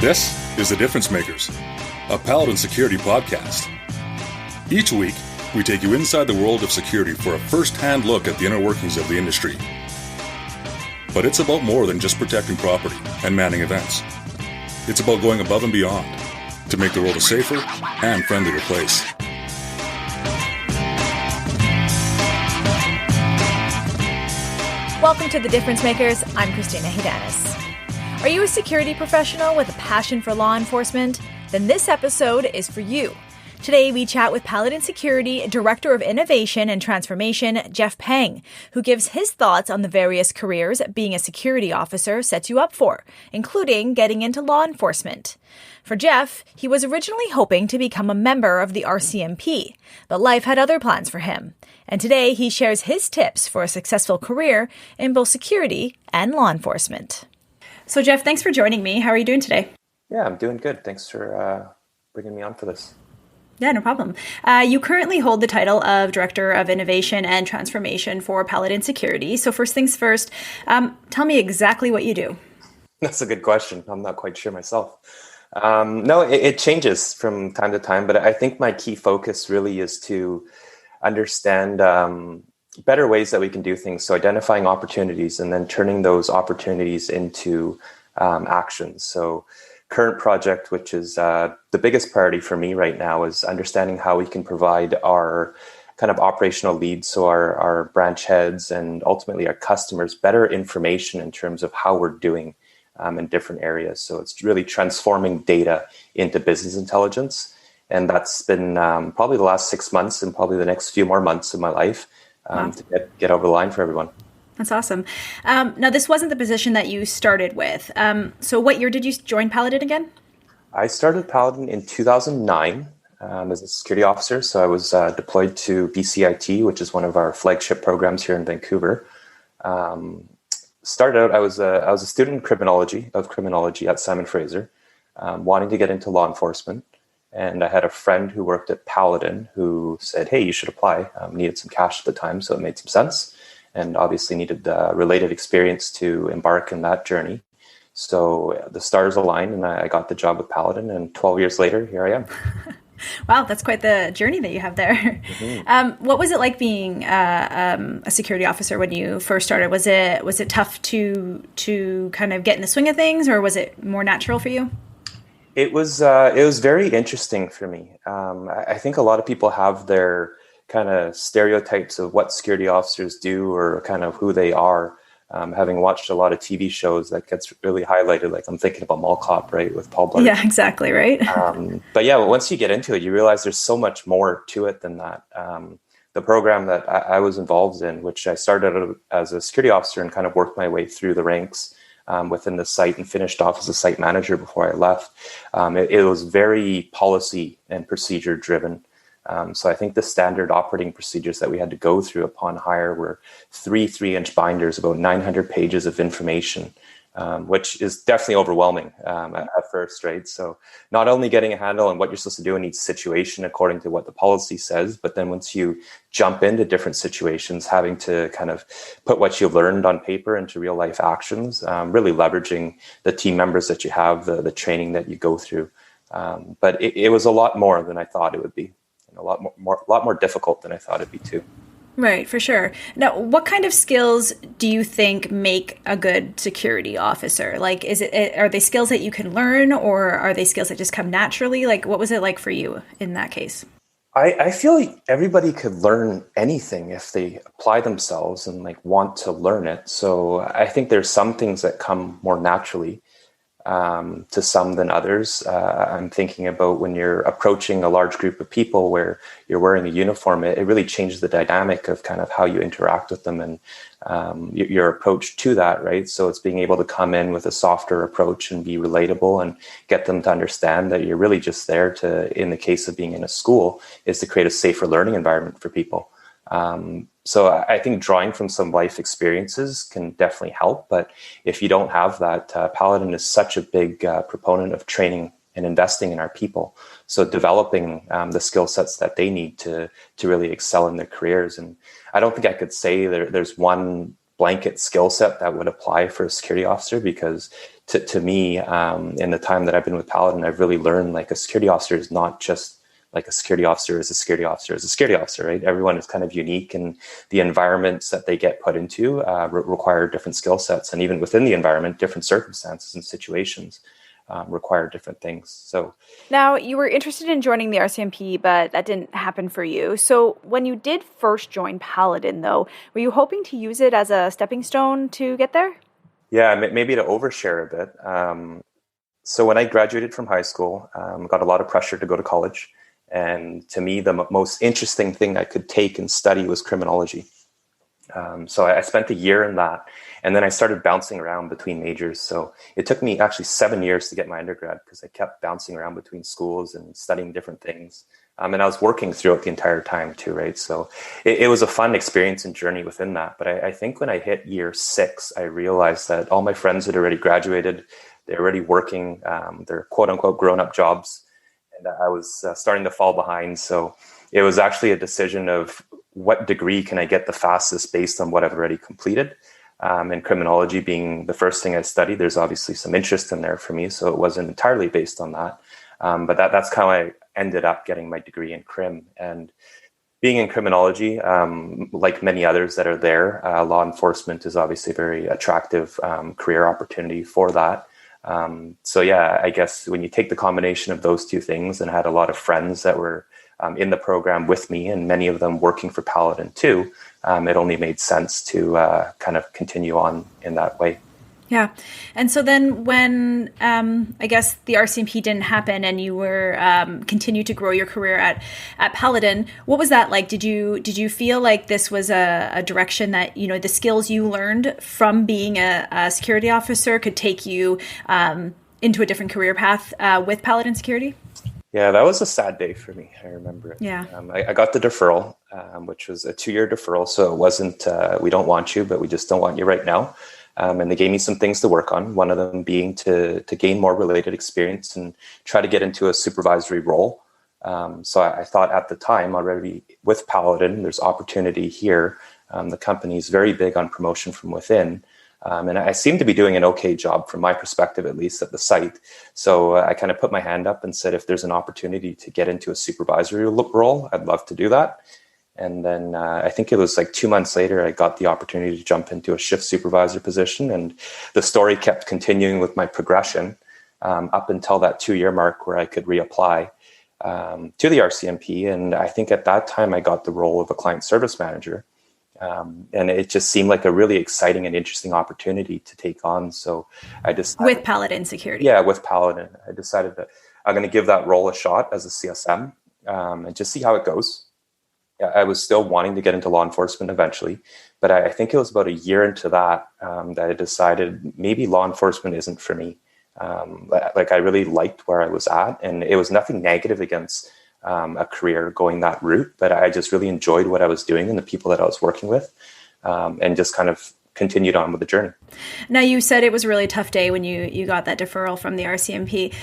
This is The Difference Makers, a Paladin security podcast. Each week, we take you inside the world of security for a first-hand look at the inner workings of the industry. But it's about more than just protecting property and manning events. It's about going above and beyond to make the world a safer and friendlier place. Welcome to The Difference Makers. I'm Christina Hidanis. Are you a security professional with a passion for law enforcement? Then this episode is for you. Today, we chat with Paladin Security Director of Innovation and Transformation, Jeff Peng, who gives his thoughts on the various careers being a security officer sets you up for, including getting into law enforcement. For Jeff, he was originally hoping to become a member of the RCMP, but life had other plans for him. And today, he shares his tips for a successful career in both security and law enforcement. So Jeff, thanks for joining me. How are you doing today? Yeah, I'm doing good. Thanks for bringing me on for this. Yeah, no problem. You currently hold the title of Director of Innovation and Transformation for Paladin Security. So first things first, tell me exactly what you do. That's a good question. I'm not quite sure myself. No, it changes from time to time, but I think my key focus really is to understand better ways that we can do things. So identifying opportunities and then turning those opportunities into actions. So current project, which is the biggest priority for me right now, is understanding how we can provide our kind of operational leads, so our branch heads and ultimately our customers, better information in terms of how we're doing in different areas. So it's really transforming data into business intelligence. And that's been probably the last 6 months and probably the next few more months of my life to get over the line for everyone. That's awesome. Now, this wasn't the position that you started with. So what year did you join Paladin again? I started Paladin in 2009 as a security officer. So I was deployed to BCIT, which is one of our flagship programs here in Vancouver. Started out, I was a student in criminology at Simon Fraser, wanting to get into law enforcement. And I had a friend who worked at Paladin who said, hey, you should apply. Needed some cash at the time, so it made some sense. And obviously needed related experience to embark in that journey. So the stars aligned and I got the job with Paladin, and 12 years later, here I am. Wow, that's quite the journey that you have there. Mm-hmm. What was it like being a security officer when you first started? Was it tough to kind of get in the swing of things, or was it more natural for you? It was very interesting for me. I think a lot of people have their kind of stereotypes of what security officers do or kind of who they are. Having watched a lot of TV shows, that gets really highlighted. Like I'm thinking about Mall Cop, right, with Paul Blart. Yeah, exactly, right. But yeah, once you get into it, you realize there's so much more to it than that. The program that I was involved in, which I started as a security officer and kind of worked my way through the ranks within the site and finished off as a site manager before I left. It was very policy and procedure driven. So I think the standard operating procedures that we had to go through upon hire were 3-inch binders, about 900 pages of information, which is definitely overwhelming at first, right? So not only getting a handle on what you're supposed to do in each situation according to what the policy says, but then once you jump into different situations, having to kind of put what you've learned on paper into real life actions, really leveraging the team members that you have, the training that you go through. But it was a lot more than I thought it would be. A lot more difficult than I thought it'd be too. Right, for sure. Now, what kind of skills do you think make a good security officer? Like, are they skills that you can learn, or are they skills that just come naturally? Like, what was it like for you in that case? I feel like everybody could learn anything if they apply themselves and like want to learn it. So I think there's some things that come more naturally to some than others. I'm thinking about when you're approaching a large group of people where you're wearing a uniform, it really changes the dynamic of kind of how you interact with them and your approach to that, right? So it's being able to come in with a softer approach and be relatable and get them to understand that you're really just there to, in the case of being in a school, is to create a safer learning environment for people. So I think drawing from some life experiences can definitely help. But if you don't have that, Paladin is such a big proponent of training and investing in our people. So developing the skill sets that they need to really excel in their careers. And I don't think I could say there's one blanket skill set that would apply for a security officer, because to me, in the time that I've been with Paladin, I've really learned like a security officer is not just like a security officer is a security officer is a security officer, right? Everyone is kind of unique, and the environments that they get put into require different skill sets. And even within the environment, different circumstances and situations require different things. So now, you were interested in joining the RCMP, but that didn't happen for you. So when you did first join Paladin, though, were you hoping to use it as a stepping stone to get there? Yeah, maybe to overshare a bit. So when I graduated from high school, got a lot of pressure to go to college. And to me, the most interesting thing I could take and study was criminology. So I spent a year in that. And then I started bouncing around between majors. So it took me actually 7 years to get my undergrad, because I kept bouncing around between schools and studying different things. And I was working throughout the entire time too, right? So it was a fun experience and journey within that. But I think when I hit year 6, I realized that all my friends had already graduated. They're already working their quote unquote grown-up jobs. And I was starting to fall behind. So it was actually a decision of what degree can I get the fastest based on what I've already completed. And criminology being the first thing I studied, there's obviously some interest in there for me. So it wasn't entirely based on that. But that's how I ended up getting my degree in crim. And being in criminology, like many others that are there, law enforcement is obviously a very attractive career opportunity for that. So yeah, I guess when you take the combination of those two things, and had a lot of friends that were in the program with me, and many of them working for Paladin too, it only made sense to kind of continue on in that way. Yeah. And so then when, I guess the RCMP didn't happen and you were continue to grow your career at Paladin, what was that like? Did you feel like this was a direction that, you know, the skills you learned from being a security officer could take you into a different career path with Paladin Security? Yeah, that was a sad day for me. I remember it. Yeah. I got the deferral, which was a 2-year deferral. So it wasn't, we don't want you, but we just don't want you right now. And they gave me some things to work on, one of them being to gain more related experience and try to get into a supervisory role. So I thought at the time already with Paladin, there's opportunity here. The company is very big on promotion from within. And I seem to be doing an okay job from my perspective, at least at the site. So I kind of put my hand up and said, if there's an opportunity to get into a supervisory role, I'd love to do that. And then I think it was like 2 months later, I got the opportunity to jump into a shift supervisor position. And the story kept continuing with my progression up until that 2-year mark where I could reapply to the RCMP. And I think at that time, I got the role of a client service manager. And it just seemed like a really exciting and interesting opportunity to take on. So I decided... With Paladin Security. Yeah, with Paladin. I decided that I'm going to give that role a shot as a CSM and just see how it goes. I was still wanting to get into law enforcement eventually, but I think it was about a year into that that I decided maybe law enforcement isn't for me. Like I really liked where I was at, and it was nothing negative against a career going that route, but I just really enjoyed what I was doing and the people that I was working with, and just kind of continued on with the journey. Now, you said it was a really tough day when you got that deferral from the RCMP.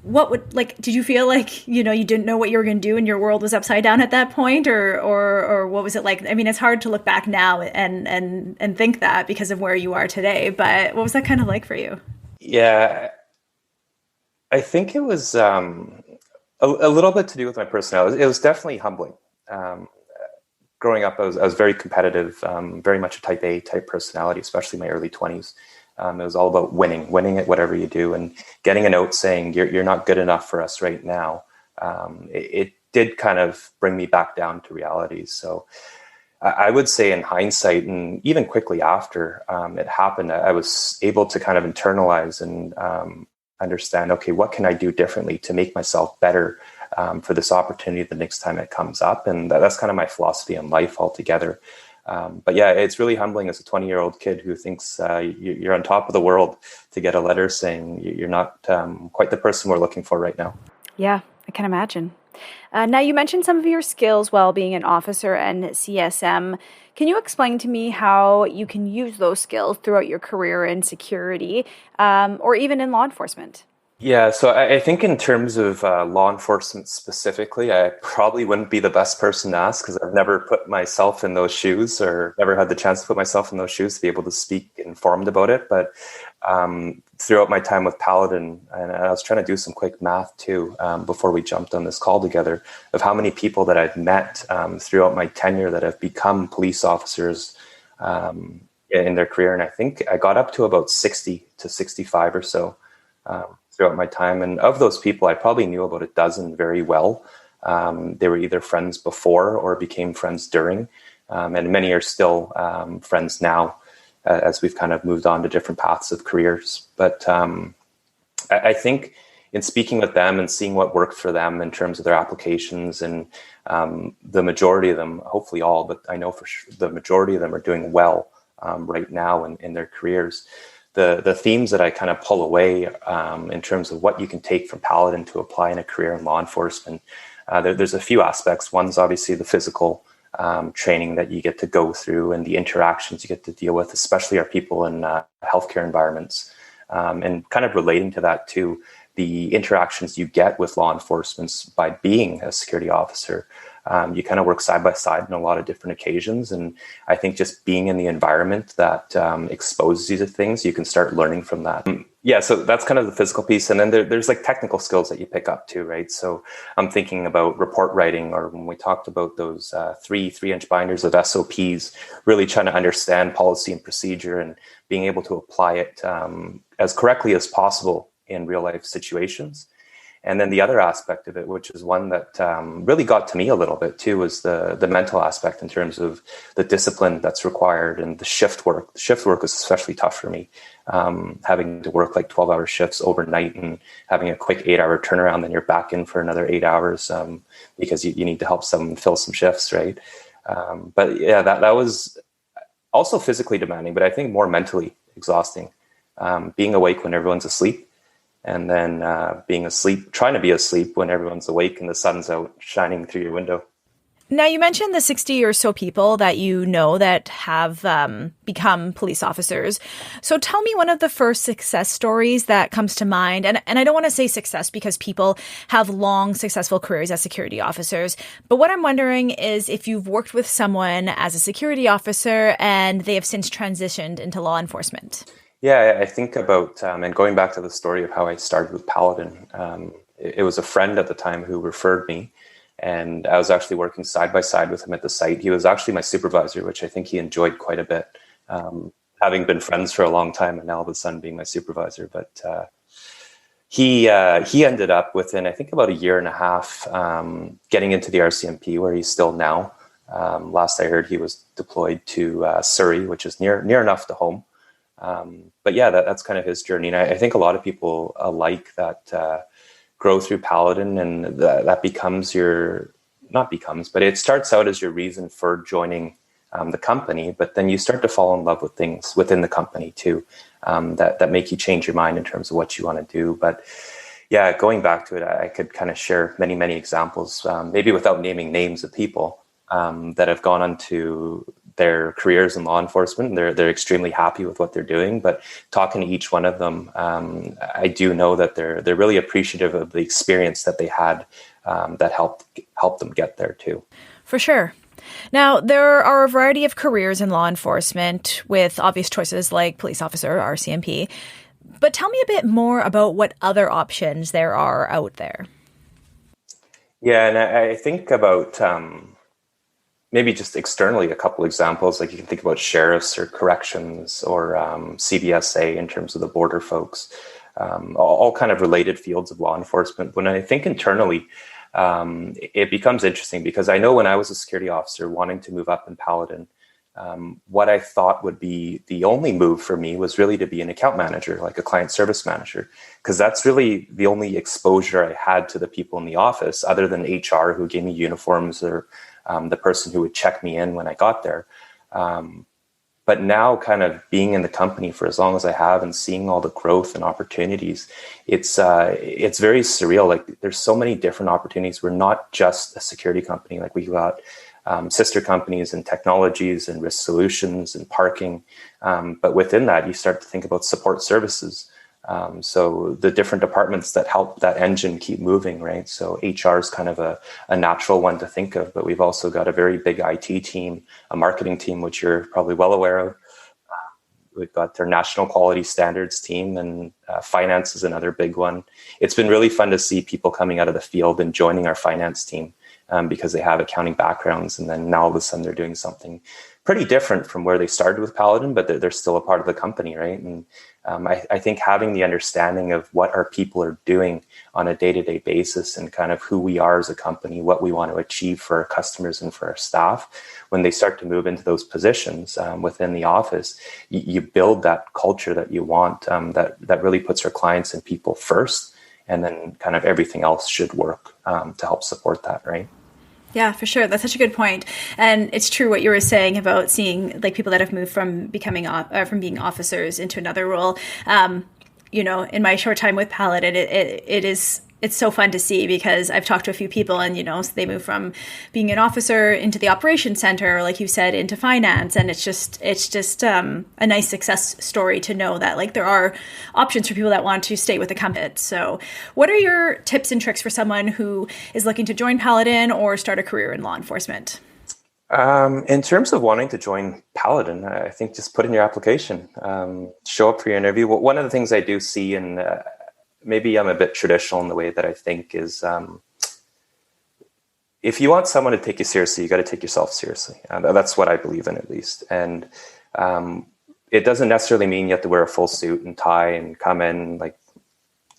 Did you feel like, you know, you didn't know what you were going to do and your world was upside down at that point, or what was it like? I mean, it's hard to look back now and think that because of where you are today, but what was that kind of like for you? Yeah, I think it was a little bit to do with my personality. It was definitely humbling. Growing up, I was very competitive, very much a type A type personality, especially in my early 20s. It was all about winning at whatever you do, and getting a note saying you're not good enough for us right now. It did kind of bring me back down to reality. So I would say in hindsight, and even quickly after it happened, I was able to kind of internalize and understand, okay, what can I do differently to make myself better for this opportunity the next time it comes up? And that's kind of my philosophy in life altogether. But yeah, it's really humbling as a 20-year-old kid who thinks you're on top of the world to get a letter saying you're not quite the person we're looking for right now. Yeah, I can imagine. Now, you mentioned some of your skills while being an officer and CSM. Can you explain to me how you can use those skills throughout your career in security or even in law enforcement? Yeah, so I think in terms of law enforcement specifically, I probably wouldn't be the best person to ask because I've never put myself in those shoes or never had the chance to put myself in those shoes to be able to speak informed about it. But throughout my time with Paladin, and I was trying to do some quick math too before we jumped on this call together, of how many people that I've met throughout my tenure that have become police officers in their career. And I think I got up to about 60 to 65 or so. Throughout my time. And of those people, I probably knew about a dozen very well. They were either friends before or became friends during. And many are still friends now as we've kind of moved on to different paths of careers. But I think in speaking with them and seeing what worked for them in terms of their applications, and the majority of them, hopefully all, but I know for sure the majority of them are doing well right now in their careers. The themes that I kind of pull away in terms of what you can take from Paladin to apply in a career in law enforcement, there's a few aspects. One's obviously the physical training that you get to go through and the interactions you get to deal with, especially our people in healthcare environments. And kind of relating to that too, the interactions you get with law enforcement by being a security officer. You kind of work side by side on a lot of different occasions. And I think just being in the environment that exposes you to things, you can start learning from that. Yeah, so that's kind of the physical piece. And then there's like technical skills that you pick up too, right? So I'm thinking about report writing, or when we talked about those three-inch binders of SOPs, really trying to understand policy and procedure and being able to apply it as correctly as possible in real life situations. And then the other aspect of it, which is one that really got to me a little bit too, was the mental aspect in terms of the discipline that's required and the shift work. The shift work was especially tough for me, having to work like 12-hour shifts overnight and having a quick 8-hour turnaround, then you're back in for another 8 hours because you need to help someone fill some shifts, right? But yeah, that was also physically demanding, but I think more mentally exhausting. Being awake when everyone's asleep, and then being asleep, trying to be asleep when everyone's awake and the sun's out shining through your window. Now, you mentioned the 60 or so people that you know that have become police officers. So tell me one of the first success stories that comes to mind. And I don't want to say success because people have long, successful careers as security officers. But what I'm wondering is if you've worked with someone as a security officer and they have since transitioned into law enforcement. Yeah, I think about, and going back to the story of how I started with Paladin, it was a friend at the time who referred me, and I was actually working side by side with him at the site. He was actually my supervisor, which I think he enjoyed quite a bit, having been friends for a long time and now all of a sudden being my supervisor. But he ended up within, I think, about a year and a half getting into the RCMP, where he's still now. Last I heard, he was deployed to Surrey, which is near enough to home. But yeah, that's kind of his journey. And I think a lot of people alike that grow through Paladin, and that becomes but it starts out as your reason for joining the company, but then you start to fall in love with things within the company too, that make you change your mind in terms of what you want to do. But yeah, going back to it, I could kind of share many, many examples, maybe without naming names of people that have gone on to their careers in law enforcement. They're extremely happy with what they're doing, but talking to each one of them, I do know that they're really appreciative of the experience that they had that helped them get there too. For sure. Now, there are a variety of careers in law enforcement with obvious choices like police officer, RCMP. But tell me a bit more about what other options there are out there. Yeah, and I think about maybe just externally a couple examples, like you can think about sheriffs or corrections or CBSA in terms of the border folks, all kind of related fields of law enforcement. When I think internally, it becomes interesting because I know when I was a security officer wanting to move up in Paladin, what I thought would be the only move for me was really to be an account manager, like a client service manager, because that's really the only exposure I had to the people in the office other than HR who gave me uniforms or the person who would check me in when I got there. But now kind of being in the company for as long as I have and seeing all the growth and opportunities, it's very surreal. Like there's so many different opportunities. We're not just a security company. Like we got sister companies and technologies and risk solutions and parking. But within that, you start to think about support services. So the different departments that help that engine keep moving, right? So HR is kind of a natural one to think of, but we've also got a very big IT team, a marketing team, which you're probably well aware of. We've got their national quality standards team, and finance is another big one. It's been really fun to see people coming out of the field and joining our finance team because they have accounting backgrounds, and then now all of a sudden they're doing something pretty different from where they started with Paladin, but they're still a part of the company, right? And I think having the understanding of what our people are doing on a day-to-day basis and kind of who we are as a company, what we want to achieve for our customers and for our staff, when they start to move into those positions within the office, you build that culture that you want, that really puts our clients and people first, and then kind of everything else should work to help support that, right? Yeah, for sure. That's such a good point. And it's true what you were saying about seeing like people that have moved from becoming from being officers into another role. In my short time with Paladin, it's so fun to see because I've talked to a few people and, so they move from being an officer into the operations center, or like you said, into finance. And it's just a nice success story to know that like there are options for people that want to stay with the company. So what are your tips and tricks for someone who is looking to join Paladin or start a career in law enforcement? In terms of wanting to join Paladin, I think just put in your application, show up for your interview. One of the things I do see, and maybe I'm a bit traditional in the way that I think, is if you want someone to take you seriously, you got to take yourself seriously. That's what I believe in, at least. And it doesn't necessarily mean you have to wear a full suit and tie and come in like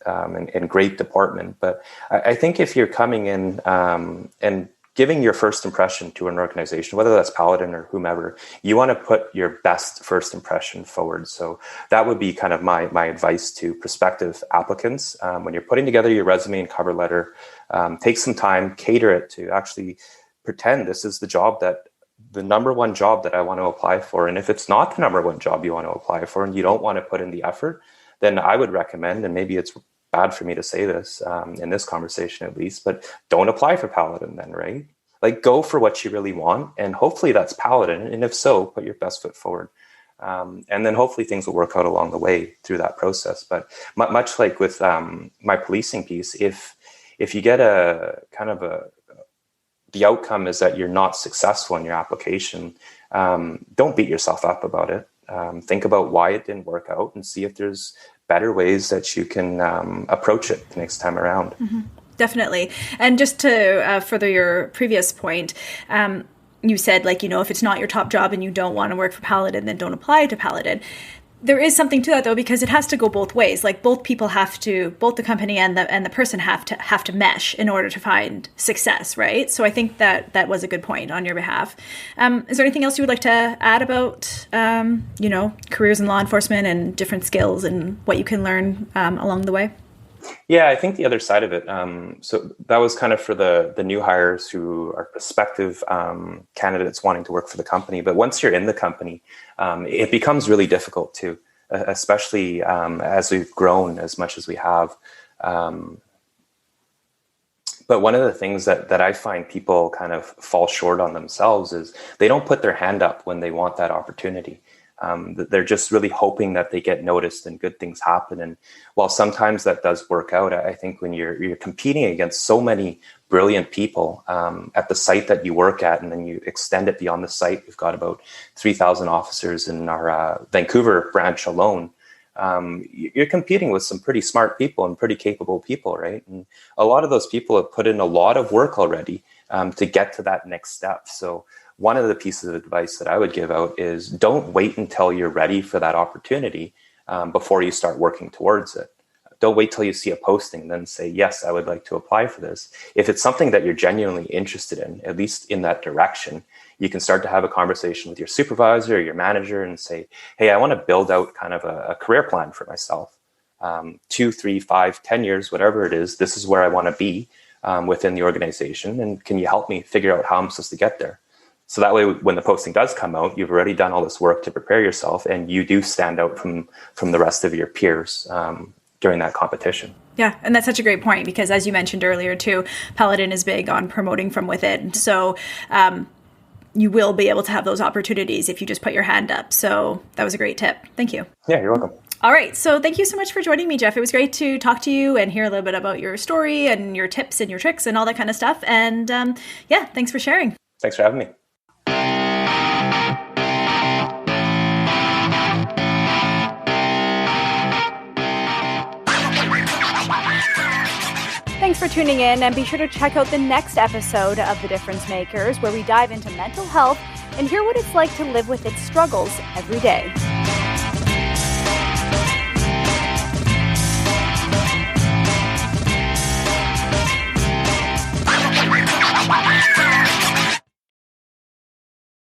in great deportment. But I think if you're coming in and giving your first impression to an organization, whether that's Paladin or whomever, you want to put your best first impression forward. So that would be kind of my advice to prospective applicants. When you're putting together your resume and cover letter, take some time, cater it to actually pretend this is the number one job that I want to apply for. And if it's not the number one job you want to apply for and you don't want to put in the effort, then I would recommend, and maybe it's bad for me to say this in this conversation at least, but don't apply for Paladin then, right? Like go for what you really want, and hopefully that's Paladin. And if so, put your best foot forward. And then hopefully things will work out along the way through that process. But much like with my policing piece, if you get the outcome is that you're not successful in your application, don't beat yourself up about it. Think about why it didn't work out and see if there's better ways that you can approach it next time around. Mm-hmm. Definitely. And just to further your previous point, you said if it's not your top job and you don't want to work for Paladin, then don't apply to Paladin. There is something to that though, because it has to go both ways. Like both the company and the person have to mesh in order to find success, right? So I think that was a good point on your behalf. Is there anything else you would like to add about, careers in law enforcement and different skills and what you can learn along the way? Yeah, I think the other side of it. So that was kind of for the new hires who are prospective candidates wanting to work for the company. But once you're in the company, it becomes really difficult too, especially as we've grown as much as we have. But one of the things that I find people kind of fall short on themselves is they don't put their hand up when they want that opportunity. They're just really hoping that they get noticed and good things happen. And while sometimes that does work out, I think when you're competing against so many brilliant people at the site that you work at, and then you extend it beyond the site, we've got about 3,000 officers in our Vancouver branch alone. You're competing with some pretty smart people and pretty capable people, right? And a lot of those people have put in a lot of work already to get to that next step. So one of the pieces of advice that I would give out is don't wait until you're ready for that opportunity before you start working towards it. Don't wait till you see a posting and then say, yes, I would like to apply for this. If it's something that you're genuinely interested in, at least in that direction, you can start to have a conversation with your supervisor or your manager and say, hey, I want to build out kind of a career plan for myself. 2, 3, 5, 10 years, whatever it is, this is where I want to be within the organization. And can you help me figure out how I'm supposed to get there? So that way, when the posting does come out, you've already done all this work to prepare yourself, and you do stand out from the rest of your peers during that competition. Yeah, and that's such a great point, because as you mentioned earlier too, Paladin is big on promoting from within. So you will be able to have those opportunities if you just put your hand up. So that was a great tip. Thank you. Yeah, you're welcome. All right. So thank you so much for joining me, Jeff. It was great to talk to you and hear a little bit about your story and your tips and your tricks and all that kind of stuff. And thanks for sharing. Thanks for having me. Thanks for tuning in, and be sure to check out the next episode of The Difference Makers, where we dive into mental health and hear what it's like to live with its struggles every day.